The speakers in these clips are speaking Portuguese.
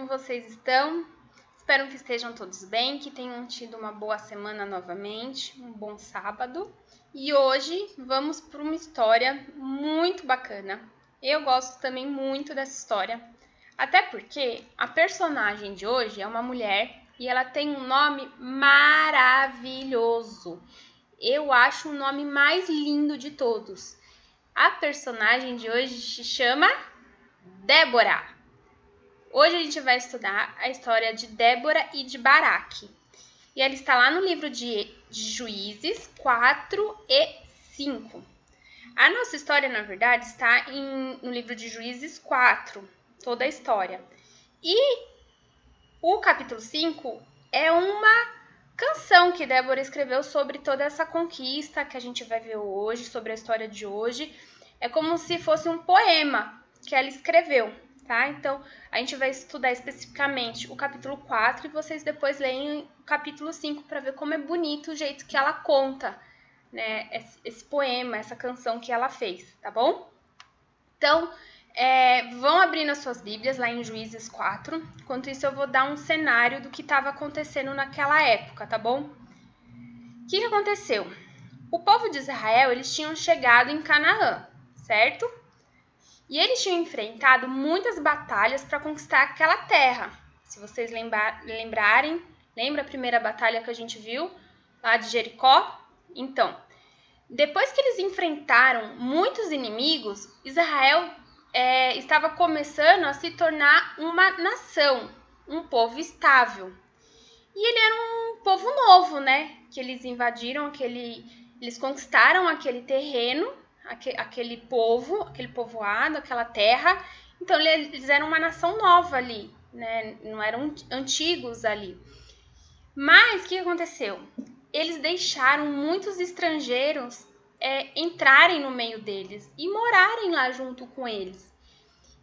como vocês estão? Espero que estejam todos bem, que tenham tido uma boa semana novamente, um bom sábado. E hoje vamos para uma história muito bacana. Eu gosto também muito dessa história, até porque a personagem de hoje é uma mulher e ela tem um nome maravilhoso. Eu acho o nome mais lindo de todos. A personagem de hoje se chama Débora. Hoje a gente vai estudar a história de Débora e de Baraque. E ela está lá no livro de Juízes 4 e 5. A nossa história, na verdade, está no livro de Juízes 4, toda a história. E o capítulo 5 é uma canção que Débora escreveu sobre toda essa conquista que a gente vai ver hoje, sobre a história de hoje. É como se fosse um poema que ela escreveu, tá? Então, a gente vai estudar especificamente o capítulo 4 e vocês depois leem o capítulo 5 para ver como é bonito o jeito que ela conta, né, esse poema, essa canção que ela fez, tá bom? Então, vão abrir nas suas Bíblias lá em Juízes 4. Enquanto isso, eu vou dar um cenário do que estava acontecendo naquela época, tá bom? O que aconteceu? O povo de Israel, eles tinham chegado em Canaã, certo? E eles tinham enfrentado muitas batalhas para conquistar aquela terra. Se vocês lembrarem, lembra a primeira batalha que a gente viu lá de Jericó? Então, depois que eles enfrentaram muitos inimigos, Israel estava começando a se tornar uma nação, um povo estável. E ele era um povo novo, né? Que eles invadiram eles conquistaram aquele terreno, aquele povo, aquele povoado, aquela terra. Então eles eram uma nação nova ali, né? Não eram antigos ali. Mas o que aconteceu? Eles deixaram muitos estrangeiros entrarem no meio deles e morarem lá junto com eles.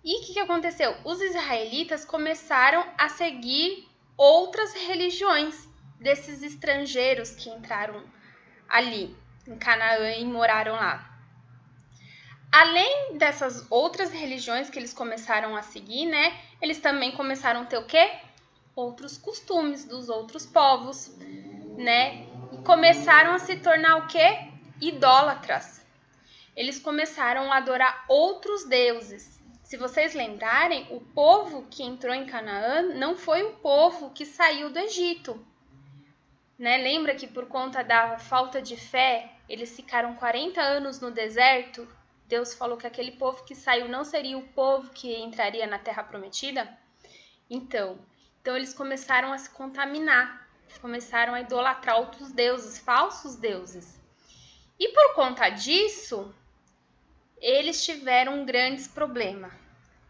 E o que aconteceu? Os israelitas começaram a seguir outras religiões desses estrangeiros que entraram ali em Canaã e moraram lá. Além dessas outras religiões que eles começaram a seguir, né? Eles também começaram a ter o quê? Outros costumes dos outros povos, né? E começaram a se tornar o quê? Idólatras. Eles começaram a adorar outros deuses. Se vocês lembrarem, o povo que entrou em Canaã não foi o povo que saiu do Egito. Né? Lembra que por conta da falta de fé, eles ficaram 40 anos no deserto? Deus falou que aquele povo que saiu não seria o povo que entraria na Terra Prometida? Então eles começaram a se contaminar, começaram a idolatrar outros deuses, falsos deuses. E por conta disso, eles tiveram grandes problemas.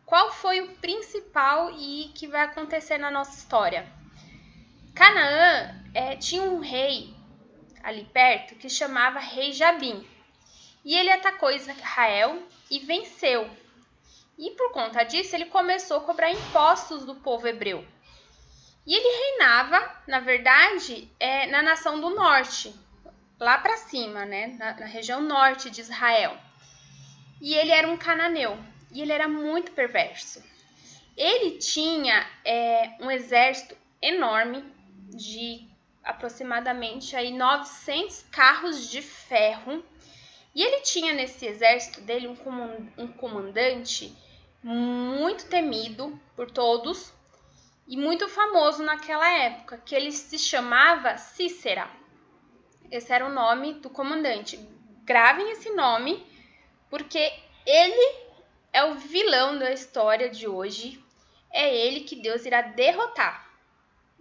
Qual foi o principal e que vai acontecer na nossa história? Canaã tinha um rei ali perto que chamava Rei Jabim. E ele atacou Israel e venceu. E por conta disso, ele começou a cobrar impostos do povo hebreu. E ele reinava, na verdade, na nação do norte, lá para cima, né? Na região norte de Israel. E ele era um cananeu. E ele era muito perverso. Ele tinha um exército enorme de aproximadamente 900 carros de ferro. E ele tinha nesse exército dele um comandante muito temido por todos e muito famoso naquela época, que ele se chamava Cícera. Esse era o nome do comandante. Gravem esse nome, porque ele é o vilão da história de hoje. É ele que Deus irá derrotar.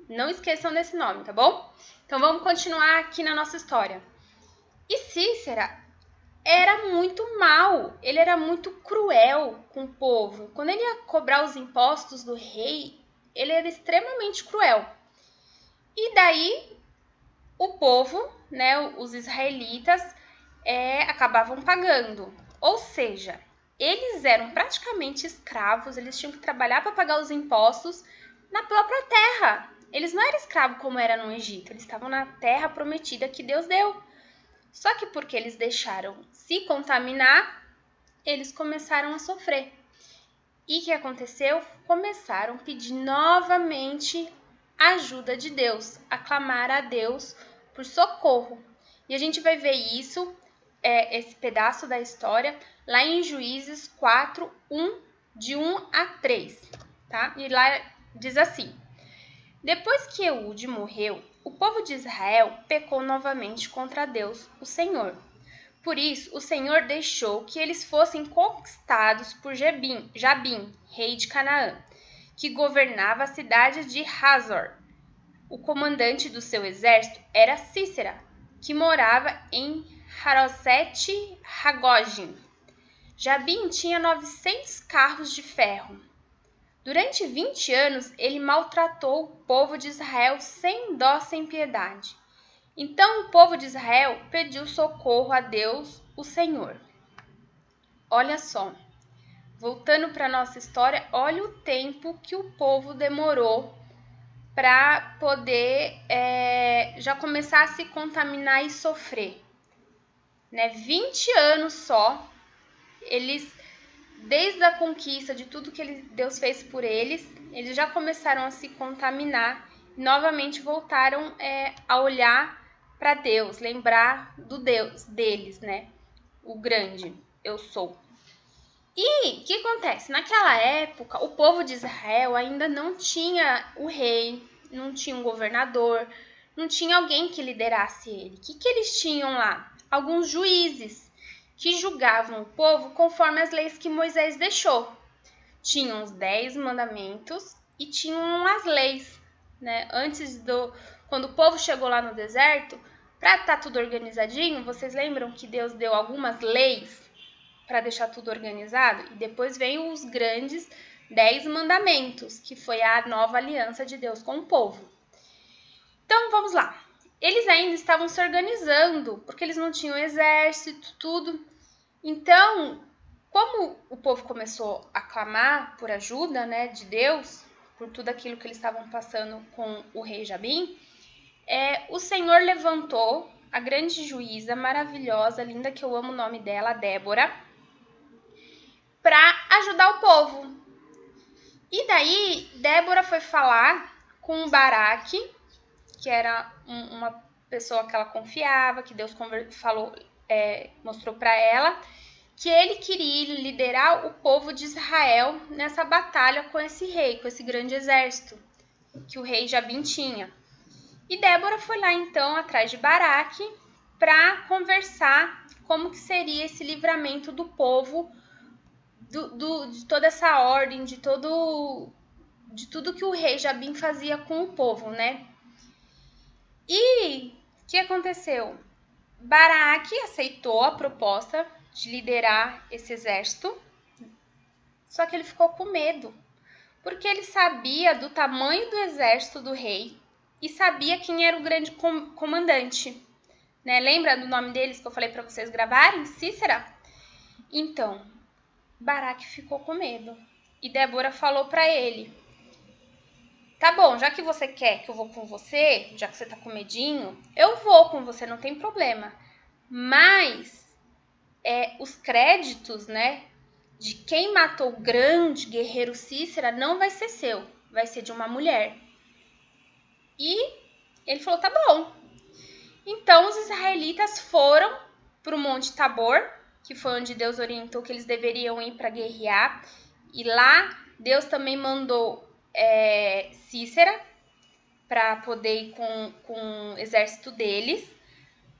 Não esqueçam desse nome, tá bom? Então vamos continuar aqui na nossa história. E Cícera era muito mau, ele era muito cruel com o povo. Quando ele ia cobrar os impostos do rei, ele era extremamente cruel. E daí o povo, né, os israelitas, acabavam pagando. Ou seja, eles eram praticamente escravos, eles tinham que trabalhar para pagar os impostos na própria terra. Eles não eram escravos como era no Egito, eles estavam na terra prometida que Deus deu. Só que porque eles deixaram se contaminar, eles começaram a sofrer. E o que aconteceu? Começaram a pedir novamente a ajuda de Deus, a clamar a Deus por socorro. E a gente vai ver isso, esse pedaço da história, lá em Juízes 4, de 1 a 3. Tá? E lá diz assim: Depois que Eude morreu, o povo de Israel pecou novamente contra Deus, o Senhor. Por isso, o Senhor deixou que eles fossem conquistados por Jabim, rei de Canaã, que governava a cidade de Hazor. O comandante do seu exército era Cícera, que morava em Harosete-Hagogim. Jabim tinha 900 carros de ferro. Durante 20 anos, ele maltratou o povo de Israel sem dó, sem piedade. Então o povo de Israel pediu socorro a Deus, o Senhor. Olha só, voltando para a nossa história, olha o tempo que o povo demorou para poder já começar a se contaminar e sofrer. 20 anos só, eles, desde a conquista de tudo que Deus fez por eles já começaram a se contaminar e novamente voltaram a olhar para Deus, lembrar do Deus deles, né? O grande, eu sou. E o que acontece? Naquela época, o povo de Israel ainda não tinha o rei, não tinha um governador, não tinha alguém que liderasse ele. O que eles tinham lá? Alguns juízes que julgavam o povo conforme as leis que Moisés deixou. Tinham os 10 mandamentos e tinham as leis, né? Quando o povo chegou lá no deserto, para estar tudo organizadinho, vocês lembram que Deus deu algumas leis para deixar tudo organizado? E depois veio os grandes 10 mandamentos, que foi a nova aliança de Deus com o povo. Então, vamos lá. Eles ainda estavam se organizando, porque eles não tinham exército, tudo. Então, como o povo começou a clamar por ajuda, né, de Deus, por tudo aquilo que eles estavam passando com o rei Jabim, o Senhor levantou a grande juíza, maravilhosa, linda, que eu amo o nome dela, Débora, para ajudar o povo. E daí, Débora foi falar com Baraque, que era uma pessoa que ela confiava, que Deus mostrou para ela, que ele queria liderar o povo de Israel nessa batalha com esse rei, com esse grande exército que o rei Jabim tinha. E Débora foi lá então atrás de Baraque para conversar como que seria esse livramento do povo, de toda essa ordem, de tudo que o rei Jabim fazia com o povo, né? E o que aconteceu? Baraque aceitou a proposta de liderar esse exército, só que ele ficou com medo, porque ele sabia do tamanho do exército do rei e sabia quem era o grande comandante. Né? Lembra do nome deles que eu falei para vocês gravarem? Cícera? Então, Baraque ficou com medo. E Débora falou para ele: tá bom, já que você quer que eu vou com você, já que você tá com medinho, eu vou com você, não tem problema. Mas os créditos, né, de quem matou o grande guerreiro Cícera não vai ser seu, vai ser de uma mulher. E ele falou, tá bom. Então os israelitas foram para o Monte Tabor, que foi onde Deus orientou que eles deveriam ir para guerrear. E lá Deus também mandou Cícera para poder ir com o exército deles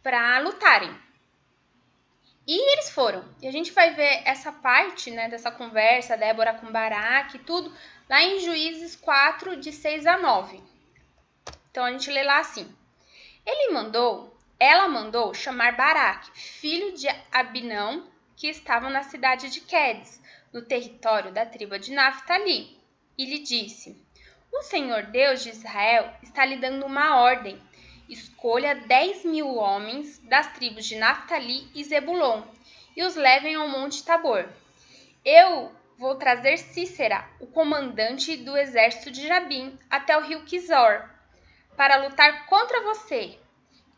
para lutarem. E eles foram. E a gente vai ver essa parte, né, dessa conversa, Débora com Baraque e tudo, lá em Juízes 4, de 6 a 9. Então a gente lê lá assim. Ela mandou chamar Baraque, filho de Abinão, que estava na cidade de Quedes, no território da tribo de Naftali, e lhe disse: O Senhor Deus de Israel está lhe dando uma ordem. Escolha 10.000 homens das tribos de Naftali e Zebulon e os levem ao Monte Tabor. Eu vou trazer Cícera, o comandante do exército de Jabim, até o rio Quizor, para lutar contra você.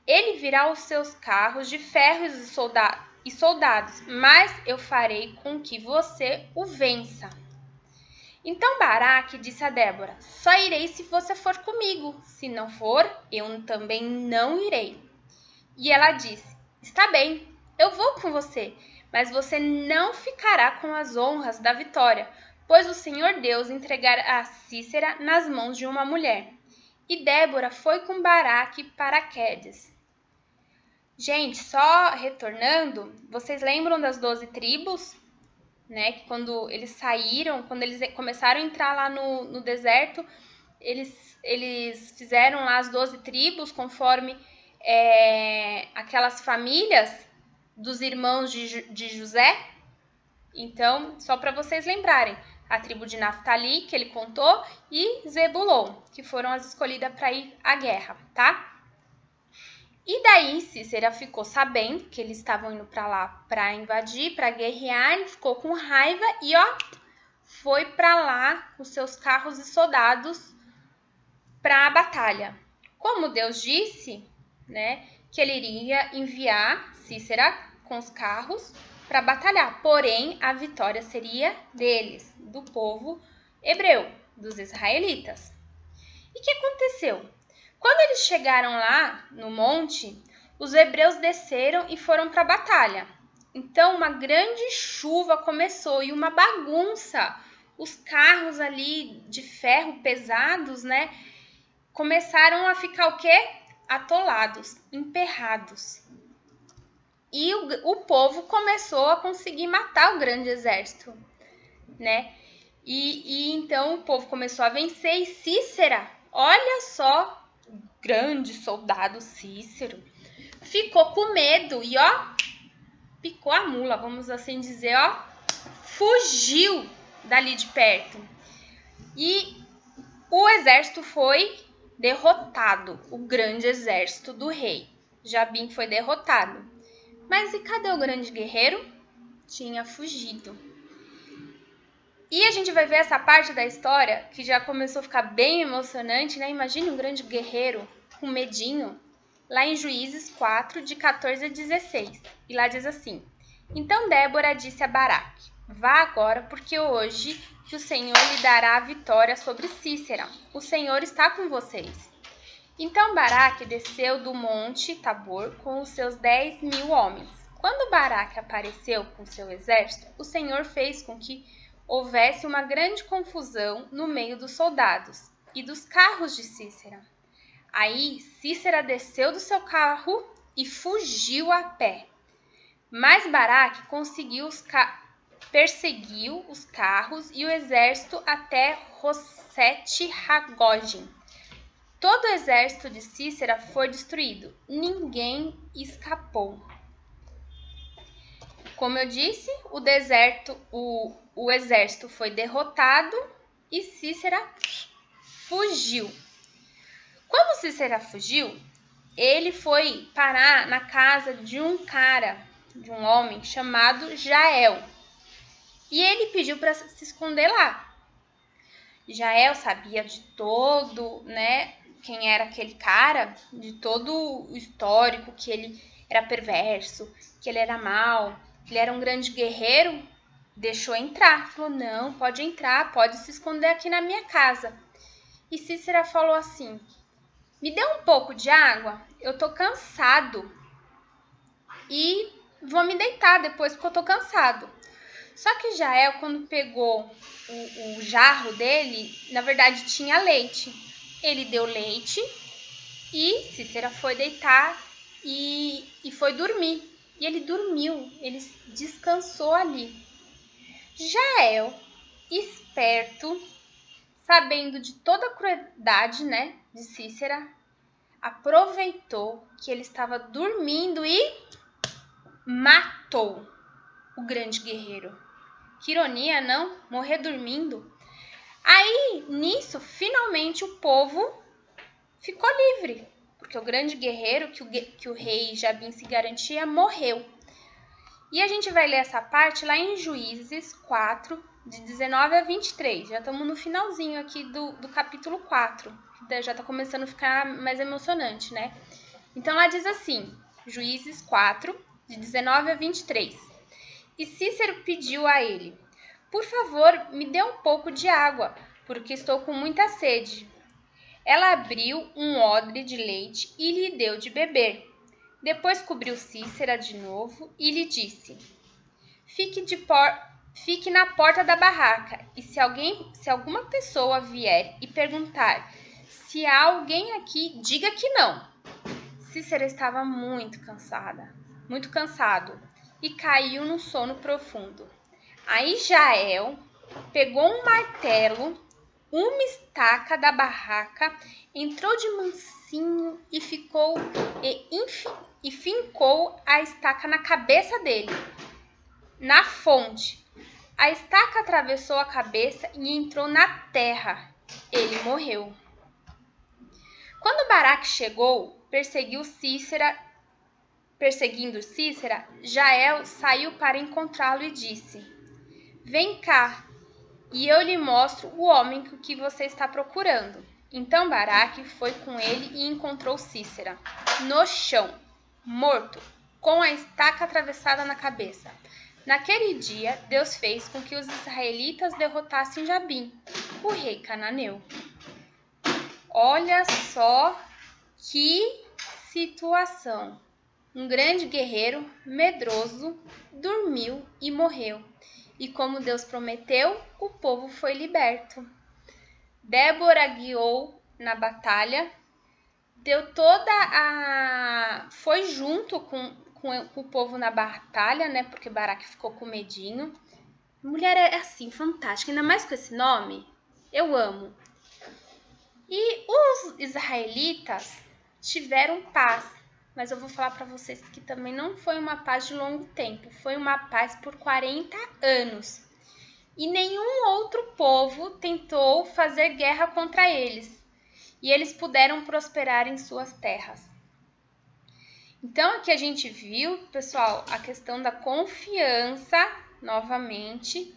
Ele virá os seus carros de ferro e soldados, mas eu farei com que você o vença. Então Baraque disse a Débora: só irei se você for comigo, se não for, eu também não irei. E ela disse: está bem, eu vou com você, mas você não ficará com as honras da vitória, pois o Senhor Deus entregará Sísera nas mãos de uma mulher. E Débora foi com Baraque para Quedes. Gente, só retornando, vocês lembram das 12 tribos? Né, que quando eles saíram, quando eles começaram a entrar lá no deserto, eles fizeram lá as 12 tribos, conforme aquelas famílias dos irmãos de José. Então, só para vocês lembrarem, a tribo de Naftali, que ele contou, e Zebulon, que foram as escolhidas para ir à guerra, tá? E daí Sísera ficou sabendo que eles estavam indo para lá para invadir, para guerrear, ele ficou com raiva e foi para lá com seus carros e soldados para a batalha. Como Deus disse, né, que ele iria enviar Sísera com os carros para batalhar, porém a vitória seria deles, do povo hebreu, dos israelitas. E o que aconteceu? Quando eles chegaram lá no monte, os hebreus desceram e foram para a batalha. Então, uma grande chuva começou e uma bagunça. Os carros ali de ferro pesados, né, começaram a ficar o quê? Atolados, emperrados. E o povo começou a conseguir matar o grande exército, né? E então o povo começou a vencer e Sísera, olha só, grande soldado Cícero, ficou com medo e picou a mula, vamos assim dizer, fugiu dali de perto. E o exército foi derrotado, o grande exército do rei. Jabim foi derrotado. Mas e cadê o grande guerreiro? Tinha fugido. E a gente vai ver essa parte da história que já começou a ficar bem emocionante, né? Imagine um grande guerreiro com medinho, lá em Juízes 4, de 14 a 16. E lá diz assim: então Débora disse a Baraque: vá agora, porque hoje que o Senhor lhe dará a vitória sobre Sísera. O Senhor está com vocês. Então Baraque desceu do monte Tabor com os seus 10.000 homens. Quando Baraque apareceu com seu exército, o Senhor fez com que houvesse uma grande confusão no meio dos soldados e dos carros de Sísera. Aí Sísera desceu do seu carro e fugiu a pé. Mas Baraque perseguiu os carros e o exército até Rosete-Ragogim. Todo o exército de Sísera foi destruído, ninguém escapou. Como eu disse, o exército foi derrotado e Sísera fugiu. Quando Sísera fugiu, ele foi parar na casa de um homem chamado Jael. E ele pediu para se esconder lá. Jael sabia de todo, né, quem era aquele cara, de todo o histórico, que ele era perverso, que ele era mau, que ele era um grande guerreiro, deixou entrar. Falou, não, pode entrar, pode se esconder aqui na minha casa. E Sísera falou assim, me dê um pouco de água, eu tô cansado e vou me deitar depois porque eu tô cansado. Só que Jael, quando pegou o jarro dele, na verdade tinha leite. Ele deu leite e Sísera foi deitar e foi dormir. E ele dormiu, ele descansou ali. Jael, esperto, sabendo de toda a crueldade, né, de Sísera, aproveitou que ele estava dormindo e matou o grande guerreiro. Que ironia, não? Morrer dormindo. Aí, nisso, finalmente o povo ficou livre, porque o grande guerreiro que o rei Jabim se garantia morreu. E a gente vai ler essa parte lá em Juízes 4, de 19 a 23. Já estamos no finalzinho aqui do capítulo 4, que já está começando a ficar mais emocionante, né? Então, lá diz assim, Juízes 4, de 19 a 23. E Cícero pediu a ele, Por favor, me dê um pouco de água, porque estou com muita sede. Ela abriu um odre de leite e lhe deu de beber. Depois cobriu Cícera de novo e lhe disse: Fique na porta da barraca, e se alguma pessoa vier e perguntar se há alguém aqui, diga que não. Cícera estava muito cansado, e caiu num sono profundo. Aí Jael pegou um martelo, uma estaca da barraca, entrou de mansinho e fincou a estaca na cabeça dele, na fonte. A estaca atravessou a cabeça e entrou na terra. Ele morreu. Quando Baraque chegou, perseguindo Cícera, Jael saiu para encontrá-lo e disse: Vem cá, e eu lhe mostro o homem que você está procurando. Então Baraque foi com ele e encontrou Cícera, no chão, morto, com a estaca atravessada na cabeça. Naquele dia, Deus fez com que os israelitas derrotassem Jabim, o rei cananeu. Olha só que situação! Um grande guerreiro, medroso, dormiu e morreu. E como Deus prometeu, o povo foi liberto. Débora guiou na batalha, foi junto com o povo na batalha, né? Porque Baraque ficou com medinho. Mulher é assim, fantástica, ainda mais com esse nome. Eu amo. E os israelitas tiveram paz, mas eu vou falar para vocês que também não foi uma paz de longo tempo, foi uma paz por 40 anos. E nenhum outro povo tentou fazer guerra contra eles, e eles puderam prosperar em suas terras. Então, aqui a gente viu, pessoal, a questão da confiança, novamente,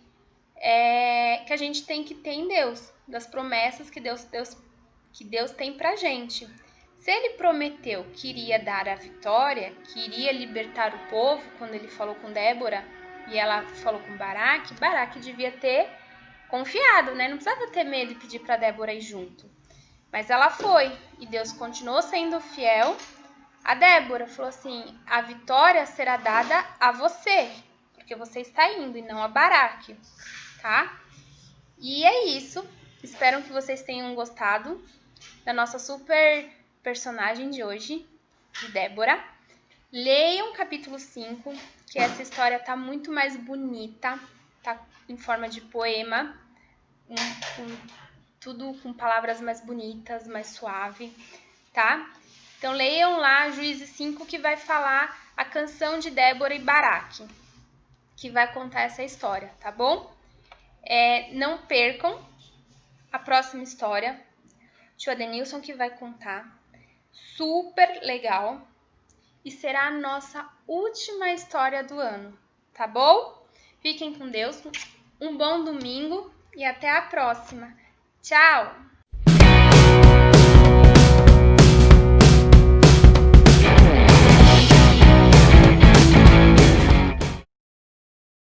que a gente tem que ter em Deus, das promessas que Deus tem pra gente. Se ele prometeu que iria dar a vitória, que iria libertar o povo, quando ele falou com Débora e ela falou com Baraque, Baraque devia ter confiado, né? Não precisava ter medo e pedir para Débora ir junto. Mas ela foi, e Deus continuou sendo fiel a Débora. Falou assim: a vitória será dada a você, porque você está indo e não a Baraque, tá? E é isso. Espero que vocês tenham gostado da nossa super personagem de hoje, de Débora. Leiam capítulo 5, que essa história tá muito mais bonita, tá em forma de poema, tudo com palavras mais bonitas, mais suave, tá? Então leiam lá Juízes 5, que vai falar a canção de Débora e Baraque, que vai contar essa história, tá bom? Não percam a próxima história, tio Adenilson que vai contar, super legal, e será a nossa última história do ano, tá bom? Fiquem com Deus, um bom domingo e até a próxima. Tchau!